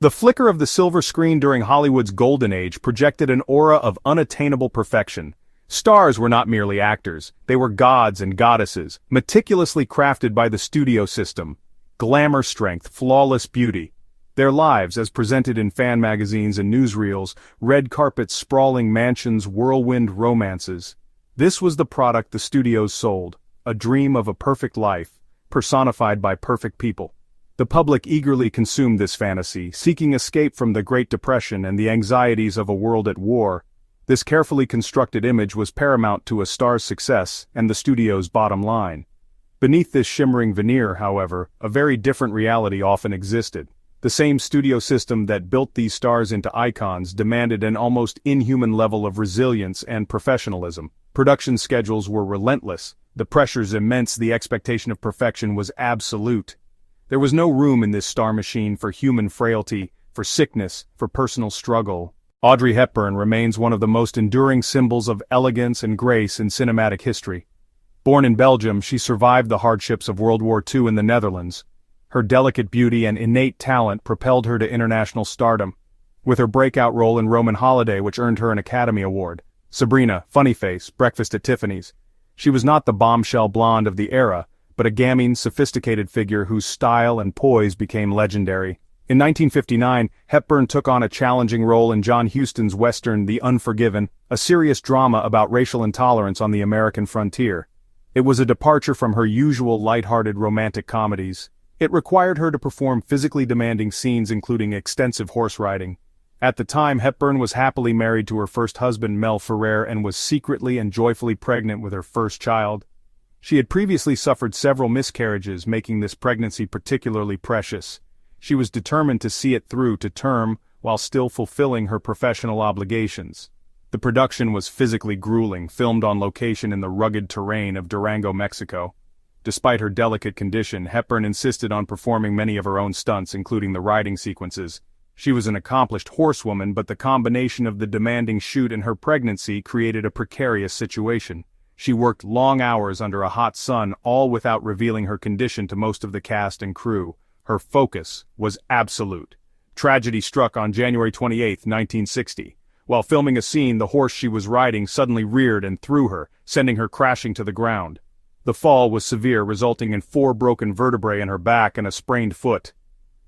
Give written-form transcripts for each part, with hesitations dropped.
The flicker of the silver screen during Hollywood's golden age projected an aura of unattainable perfection. Stars were not merely actors, they were gods and goddesses, meticulously crafted by the studio system. Glamour strength, flawless beauty. Their lives, as presented in fan magazines and newsreels, red carpets, sprawling mansions, whirlwind romances. This was the product the studios sold, a dream of a perfect life, personified by perfect people. The public eagerly consumed this fantasy, seeking escape from the Great Depression and the anxieties of a world at war. This carefully constructed image was paramount to a star's success and the studio's bottom line. Beneath this shimmering veneer, however, a very different reality often existed. The same studio system that built these stars into icons demanded an almost inhuman level of resilience and professionalism. Production schedules were relentless, the pressures immense, the expectation of perfection was absolute. There was no room in this star machine for human frailty, for sickness, for personal struggle. Audrey Hepburn remains one of the most enduring symbols of elegance and grace in cinematic history. Born in Belgium, she survived the hardships of World War II in the Netherlands. Her delicate beauty and innate talent propelled her to international stardom, with her breakout role in Roman Holiday, which earned her an Academy Award. Sabrina, Funny Face, Breakfast at Tiffany's. She was not the bombshell blonde of the era, but a gaming, sophisticated figure whose style and poise became legendary. In 1959, Hepburn took on a challenging role in John Huston's western The Unforgiven, a serious drama about racial intolerance on the American frontier. It was a departure from her usual light-hearted romantic comedies. It required her to perform physically demanding scenes including extensive horse riding. At the time, Hepburn was happily married to her first husband Mel Ferrer and was secretly and joyfully pregnant with her first child. She had previously suffered several miscarriages, making this pregnancy particularly precious. She was determined to see it through to term while still fulfilling her professional obligations. The production was physically grueling, filmed on location in the rugged terrain of Durango, Mexico. Despite her delicate condition, Hepburn insisted on performing many of her own stunts, including the riding sequences. She was an accomplished horsewoman, but the combination of the demanding shoot and her pregnancy created a precarious situation. She worked long hours under a hot sun, all without revealing her condition to most of the cast and crew. Her focus was absolute. Tragedy struck on January 28, 1960. While filming a scene, the horse she was riding suddenly reared and threw her, sending her crashing to the ground. The fall was severe, resulting in 4 broken vertebrae in her back and a sprained foot.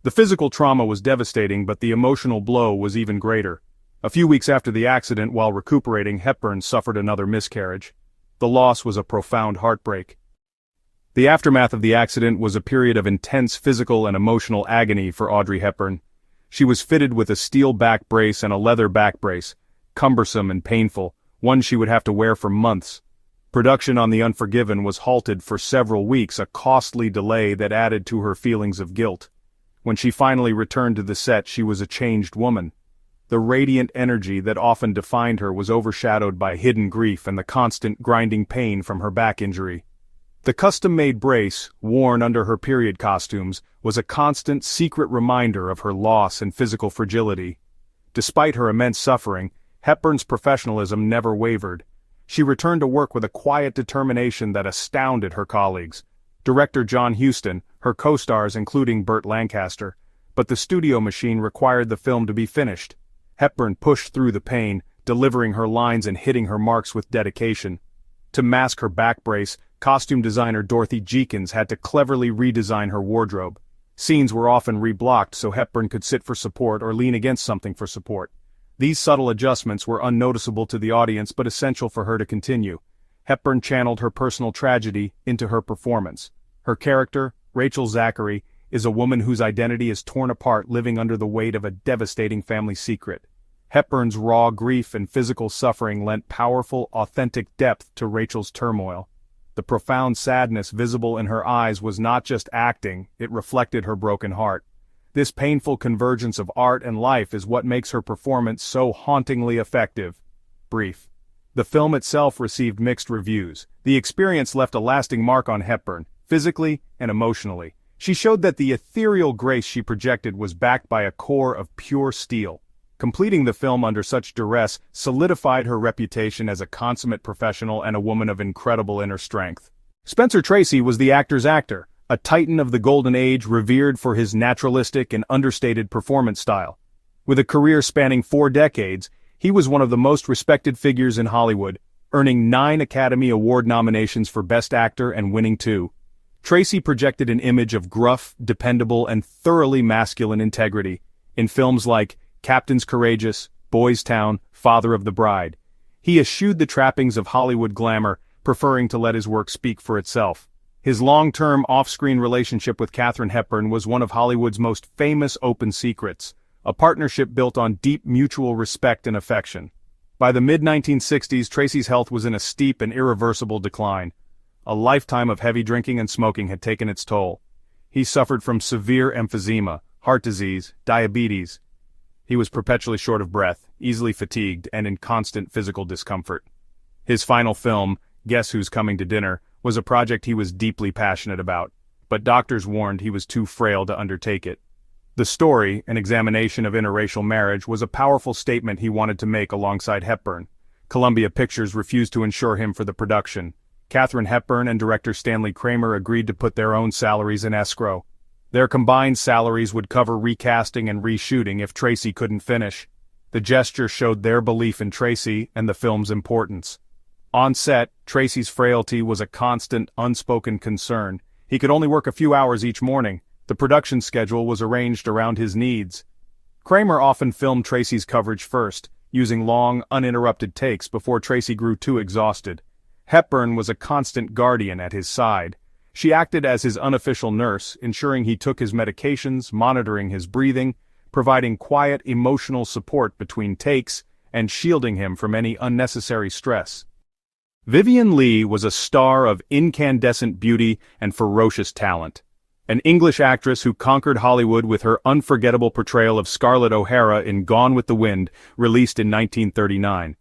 The physical trauma was devastating, but the emotional blow was even greater. A few weeks after the accident, while recuperating, Hepburn suffered another miscarriage. The loss was a profound heartbreak. The aftermath of the accident was a period of intense physical and emotional agony for Audrey Hepburn. She was fitted with a steel back brace and a leather back brace, cumbersome and painful, one she would have to wear for months. Production on The Unforgiven was halted for several weeks, a costly delay that added to her feelings of guilt. When she finally returned to the set, she was a changed woman. The radiant energy that often defined her was overshadowed by hidden grief and the constant grinding pain from her back injury. The custom-made brace, worn under her period costumes, was a constant, secret reminder of her loss and physical fragility. Despite her immense suffering, Hepburn's professionalism never wavered. She returned to work with a quiet determination that astounded her colleagues. Director John Huston, her co-stars including Burt Lancaster, but the studio machine required the film to be finished. Hepburn pushed through the pain, delivering her lines and hitting her marks with dedication. To mask her back brace, costume designer Dorothy Jeekins had to cleverly redesign her wardrobe. Scenes were often reblocked so Hepburn could sit for support or lean against something for support. These subtle adjustments were unnoticeable to the audience but essential for her to continue. Hepburn channeled her personal tragedy into her performance. Her character, Rachel Zachary, is a woman whose identity is torn apart, living under the weight of a devastating family secret. Hepburn's raw grief and physical suffering lent powerful, authentic depth to Rachel's turmoil. The profound sadness visible in her eyes was not just acting, it reflected her broken heart. This painful convergence of art and life is what makes her performance so hauntingly effective. Brief. The film itself received mixed reviews. The experience left a lasting mark on Hepburn, physically and emotionally. She showed that the ethereal grace she projected was backed by a core of pure steel. Completing the film under such duress solidified her reputation as a consummate professional and a woman of incredible inner strength. Spencer Tracy was the actor's actor, a titan of the Golden Age revered for his naturalistic and understated performance style. With a career spanning 4 decades, he was one of the most respected figures in Hollywood, earning 9 Academy Award nominations for Best Actor and winning 2. Tracy projected an image of gruff, dependable, and thoroughly masculine integrity in films like Captain's Courageous, Boys Town, Father of the Bride. He eschewed the trappings of Hollywood glamour, preferring to let his work speak for itself. His long-term off-screen relationship with Katharine Hepburn was one of Hollywood's most famous open secrets, a partnership built on deep mutual respect and affection. By the mid-1960s, Tracy's health was in a steep and irreversible decline. A lifetime of heavy drinking and smoking had taken its toll. He suffered from severe emphysema, heart disease, diabetes. He was perpetually short of breath, easily fatigued, and in constant physical discomfort. His final film, Guess Who's Coming to Dinner, was a project he was deeply passionate about, but doctors warned he was too frail to undertake it. The story, an examination of interracial marriage, was a powerful statement he wanted to make alongside Hepburn. Columbia Pictures refused to insure him for the production. Katharine Hepburn and director Stanley Kramer agreed to put their own salaries in escrow. Their combined salaries would cover recasting and reshooting if Tracy couldn't finish. The gesture showed their belief in Tracy and the film's importance. On set, Tracy's frailty was a constant, unspoken concern. He could only work a few hours each morning. The production schedule was arranged around his needs. Kramer often filmed Tracy's coverage first, using long, uninterrupted takes before Tracy grew too exhausted. Hepburn was a constant guardian at his side. She acted as his unofficial nurse, ensuring he took his medications, monitoring his breathing, providing quiet, emotional support between takes, and shielding him from any unnecessary stress. Vivien Leigh was a star of incandescent beauty and ferocious talent. An English actress who conquered Hollywood with her unforgettable portrayal of Scarlett O'Hara in Gone with the Wind, released in 1939.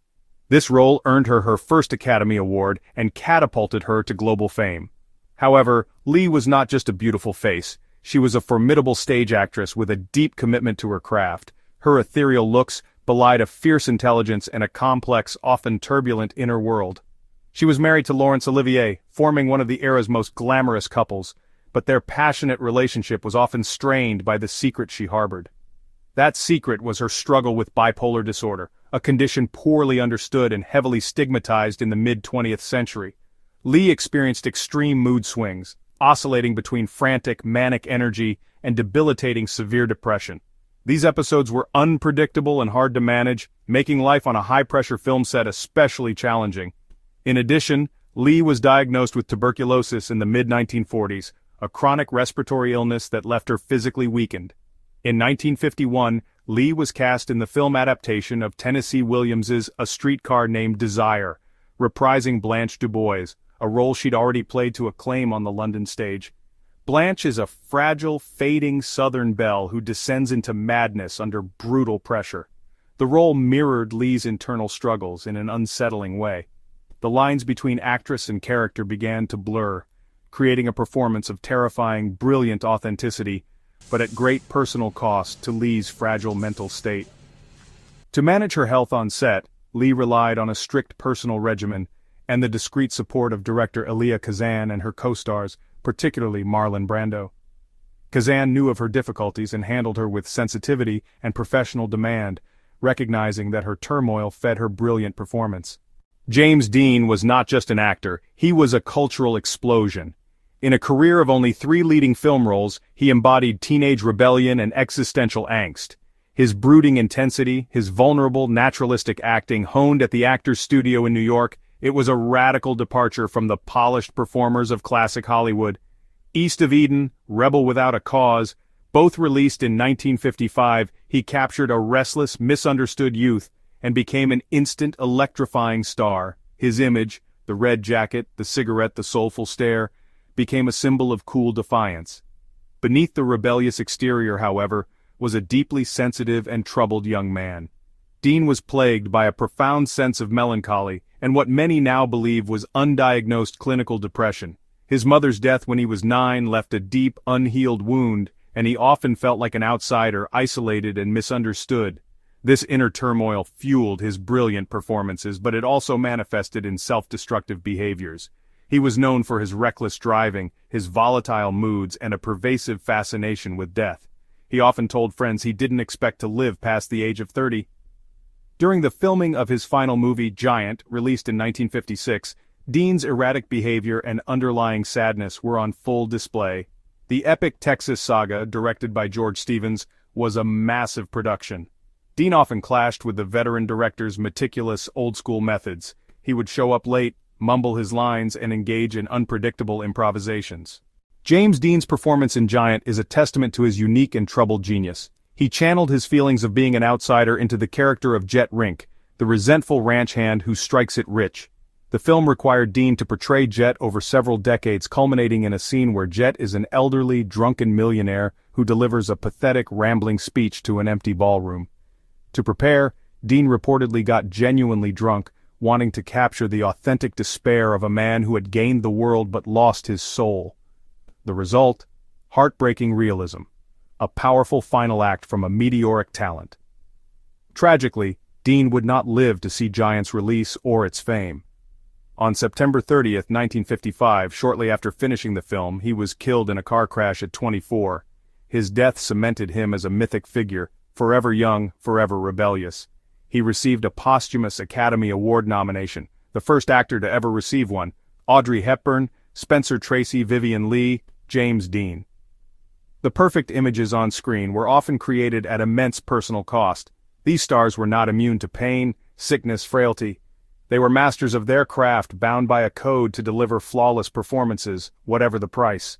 This role earned her her first Academy Award and catapulted her to global fame. However, Leigh was not just a beautiful face. She was a formidable stage actress with a deep commitment to her craft. Her ethereal looks belied a fierce intelligence and a complex, often turbulent inner world. She was married to Laurence Olivier, forming one of the era's most glamorous couples, but their passionate relationship was often strained by the secret she harbored. That secret was her struggle with bipolar disorder, a condition poorly understood and heavily stigmatized in the mid-20th century. Leigh experienced extreme mood swings, oscillating between frantic, manic energy and debilitating severe depression. These episodes were unpredictable and hard to manage, making life on a high-pressure film set especially challenging. In addition, Leigh was diagnosed with tuberculosis in the mid-1940s, a chronic respiratory illness that left her physically weakened. In 1951, Leigh was cast in the film adaptation of Tennessee Williams's A Streetcar Named Desire, reprising Blanche DuBois, a role she'd already played to acclaim on the London stage. Blanche is a fragile, fading Southern belle who descends into madness under brutal pressure. The role mirrored Leigh's internal struggles in an unsettling way. The lines between actress and character began to blur, creating a performance of terrifying, brilliant authenticity, but at great personal cost to Leigh's fragile mental state. To manage her health on set, Leigh relied on a strict personal regimen and the discreet support of director Elia Kazan and her co-stars, particularly Marlon Brando. Kazan knew of her difficulties and handled her with sensitivity and professional demand, recognizing that her turmoil fed her brilliant performance. James Dean was not just an actor, he was a cultural explosion. In a career of only 3 leading film roles, he embodied teenage rebellion and existential angst. His brooding intensity, his vulnerable, naturalistic acting honed at the Actors Studio in New York, it was a radical departure from the polished performers of classic Hollywood. East of Eden, Rebel Without a Cause, both released in 1955, he captured a restless, misunderstood youth and became an instant, electrifying star. His image, the red jacket, the cigarette, the soulful stare, became a symbol of cool defiance. Beneath the rebellious exterior, however, was a deeply sensitive and troubled young man. Dean was plagued by a profound sense of melancholy and what many now believe was undiagnosed clinical depression. His mother's death when he was 9 left a deep, unhealed wound, and he often felt like an outsider, isolated and misunderstood. This inner turmoil fueled his brilliant performances, but it also manifested in self-destructive behaviors. He was known for his reckless driving, his volatile moods, and a pervasive fascination with death. He often told friends he didn't expect to live past the age of 30. During the filming of his final movie, Giant, released in 1956, Dean's erratic behavior and underlying sadness were on full display. The epic Texas saga, directed by George Stevens, was a massive production. Dean often clashed with the veteran director's meticulous, old-school methods. He would show up late, mumble his lines, and engage in unpredictable improvisations. James Dean's performance in Giant is a testament to his unique and troubled genius. He channeled his feelings of being an outsider into the character of Jet Rink, the resentful ranch hand who strikes it rich. The film required Dean to portray Jet over several decades, culminating in a scene where Jet is an elderly, drunken millionaire who delivers a pathetic, rambling speech to an empty ballroom. To prepare, Dean reportedly got genuinely drunk, wanting to capture the authentic despair of a man who had gained the world but lost his soul. The result? Heartbreaking realism. A powerful final act from a meteoric talent. Tragically, Dean would not live to see Giant's release or its fame. On September 30, 1955, shortly after finishing the film, he was killed in a car crash at 24. His death cemented him as a mythic figure, forever young, forever rebellious. He received a posthumous Academy Award nomination, the first actor to ever receive one: Audrey Hepburn, Spencer Tracy, Vivien Leigh, James Dean. The perfect images on screen were often created at immense personal cost. These stars were not immune to pain, sickness, frailty. They were masters of their craft, bound by a code to deliver flawless performances, whatever the price.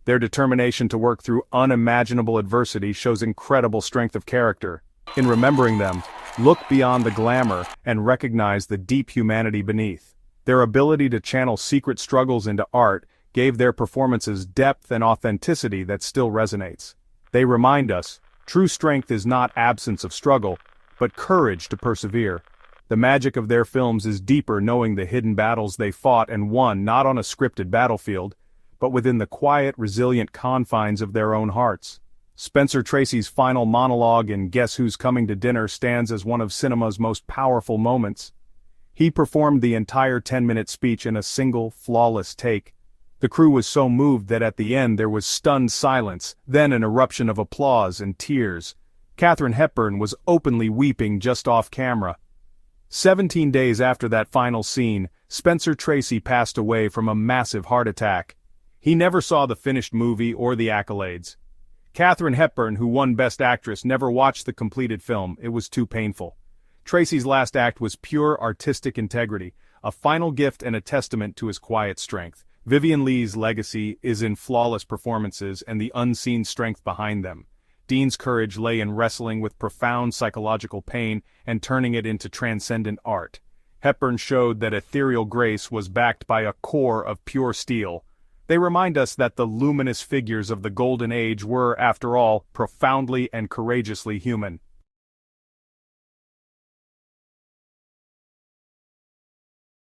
Their determination to work through unimaginable adversity shows incredible strength of character. In remembering them, look beyond the glamour and recognize the deep humanity beneath. Their ability to channel secret struggles into art gave their performances depth and authenticity that still resonates. They remind us, true strength is not absence of struggle, but courage to persevere. The magic of their films is deeper, knowing the hidden battles they fought and won not on a scripted battlefield, but within the quiet, resilient confines of their own hearts. Spencer Tracy's final monologue in Guess Who's Coming to Dinner stands as one of cinema's most powerful moments. He performed the entire 10-minute speech in a single, flawless take. The crew was so moved that at the end there was stunned silence, then an eruption of applause and tears. Katharine Hepburn was openly weeping just off camera. 17 days after that final scene, Spencer Tracy passed away from a massive heart attack. He never saw the finished movie or the accolades. Katharine Hepburn, who won Best Actress, never watched the completed film. It was too painful. Tracy's last act was pure artistic integrity, a final gift and a testament to his quiet strength. Vivien Leigh's legacy is in flawless performances and the unseen strength behind them. Dean's courage lay in wrestling with profound psychological pain and turning it into transcendent art. Hepburn showed that ethereal grace was backed by a core of pure steel. They remind us that the luminous figures of the Golden Age were, after all, profoundly and courageously human.